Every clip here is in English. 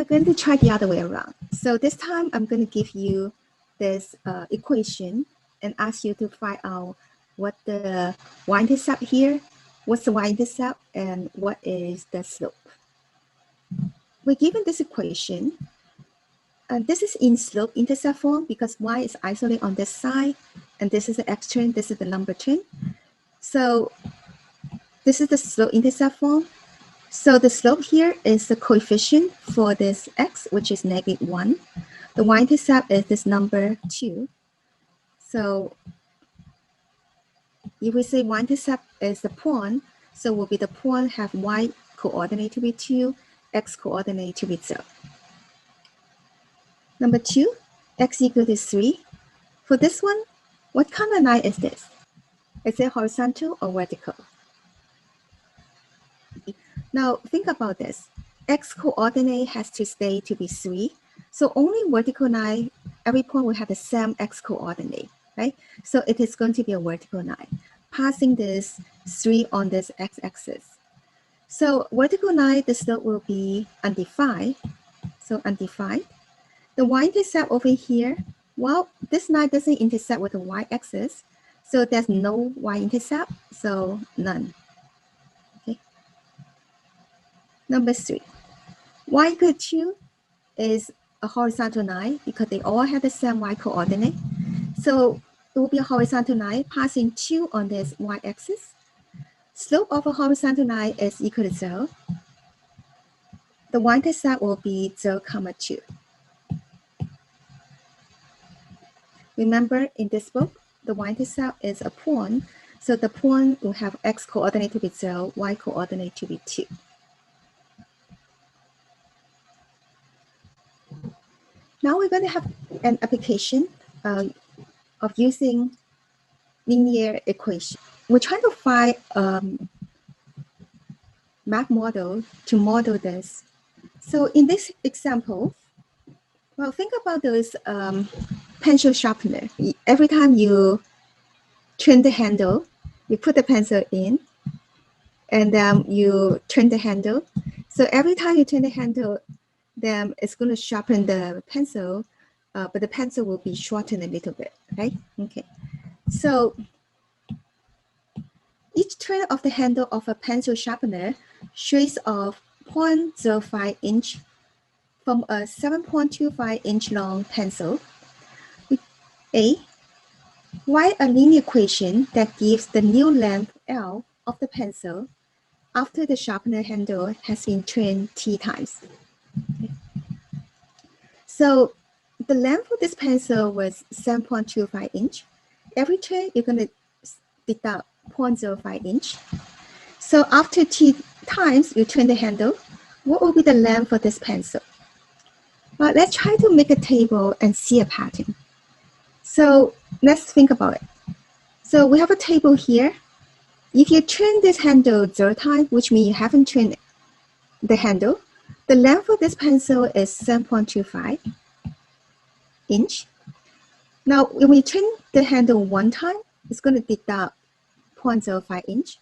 going to try the other way around. So this time I'm going to give you this equation and ask you to find out what the y-intercept here, what's the y-intercept, and what is the slope. We're given this equation, and this is in slope-intercept form because y is isolated on this side, and this is the x-term, this is the number term. So this is the slope-intercept form. So the slope here is the coefficient for this x, which is -1. The y-intercept is this number 2. So if we say y-intercept is the point, so will be the point have y coordinate to be 2, x coordinate to be 0. Number 2, x equal to 3. For this one, what kind of line is this? Is it horizontal or vertical? Now think about this. X coordinate has to stay to be 3. So only vertical line, every point will have the same x coordinate, right? So it is going to be a vertical line, passing this 3 on this x-axis. So vertical line, the slope will be undefined. So undefined. The y-intercept over here, well, this line doesn't intersect with the y-axis. So there's no y-intercept, so none. Okay. Number 3, y equal to 2 is a horizontal line because they all have the same y coordinate. So it will be a horizontal line passing 2 on this y-axis. Slope of a horizontal line is equal to 0. The y-intercept will be 0, 2. Remember, in this book, the y-intercept is a point. So the point will have x coordinate to be 0, y coordinate to be 2. Now we're going to have an application of using linear equation. We're trying to find math model to model this. So in this example, well, think about those pencil sharpener. Every time you turn the handle, you put the pencil in, and you turn the handle. So every time you turn the handle, then it's going to sharpen the pencil, but the pencil will be shortened a little bit, right? Okay. So each turn of the handle of a pencil sharpener shrinks off 0.05 inch from a 7.25 inch long pencil. A. Write a linear equation that gives the new length L of the pencil after the sharpener handle has been turned T times. Okay. So the length of this pencil was 7.25 inch. Every turn, you're going to deduct 0.05 inch. So after T times, you turn the handle. What will be the length of this pencil? Well, let's try to make a table and see a pattern. So let's think about it. So we have a table here. If you turn this handle 0 times, which means you haven't turned the handle, the length of this pencil is 7.25 inch. Now, when we turn the handle 1 time, it's going to deduct 0.05 inch.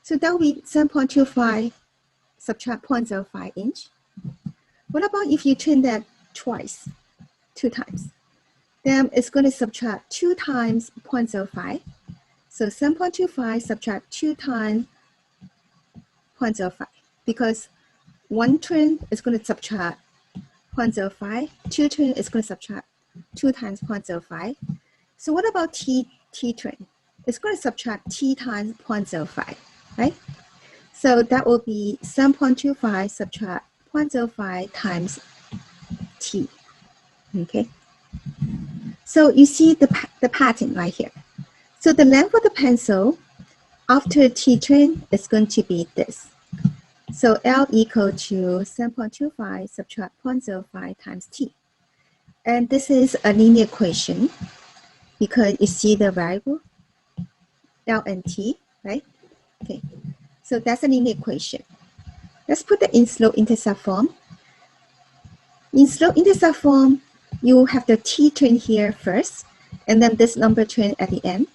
So that will be 7.25 subtract 0.05 inch. What about if you turn that twice, 2 times? Then it's going to subtract 2 times 0.05. So 7.25 subtract 2 times 0.05, because 1 turn is going to subtract 0.05, 2 turn is going to subtract 2 times 0.05. So what about T turn? It's going to subtract T times 0.05, right? So that will be 7.25 subtract 0.05 times T, okay? So you see the pattern right here. So the length of the pencil after T turn is going to be this. So L equal to 7.25 subtract 0.05 times T. And this is a linear equation because you see the variable L and T, right? Okay, so that's a linear equation. Let's put it in slope-intercept form. In slope-intercept form, you have the T turn here first, and then this number turn at the end.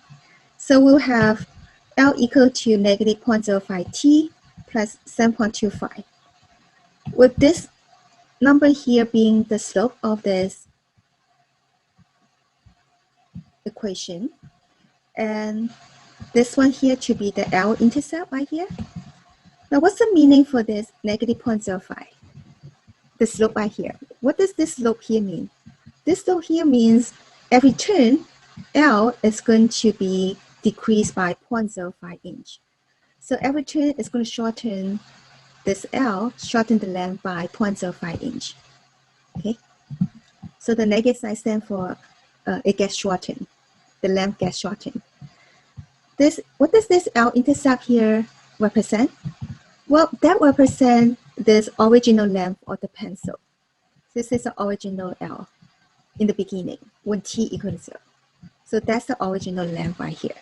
So we'll have L equal to -0.05 T plus 7.25. With this number here being the slope of this equation, and this one here to be the L-intercept right here. Now, what's the meaning for this negative 0.05? The slope right here. What does this slope here mean? This slope here means every turn, L is going to be decreased by 0.05 inch. So every turn is going to shorten this L, shorten the length by 0.05 inch. Okay. So the negative sign stands for it gets shortened. The length gets shortened. What does this L-intercept here represent? Well, that represents this original length of the pencil. This is the original L in the beginning when t equals 0. So that's the original length right here.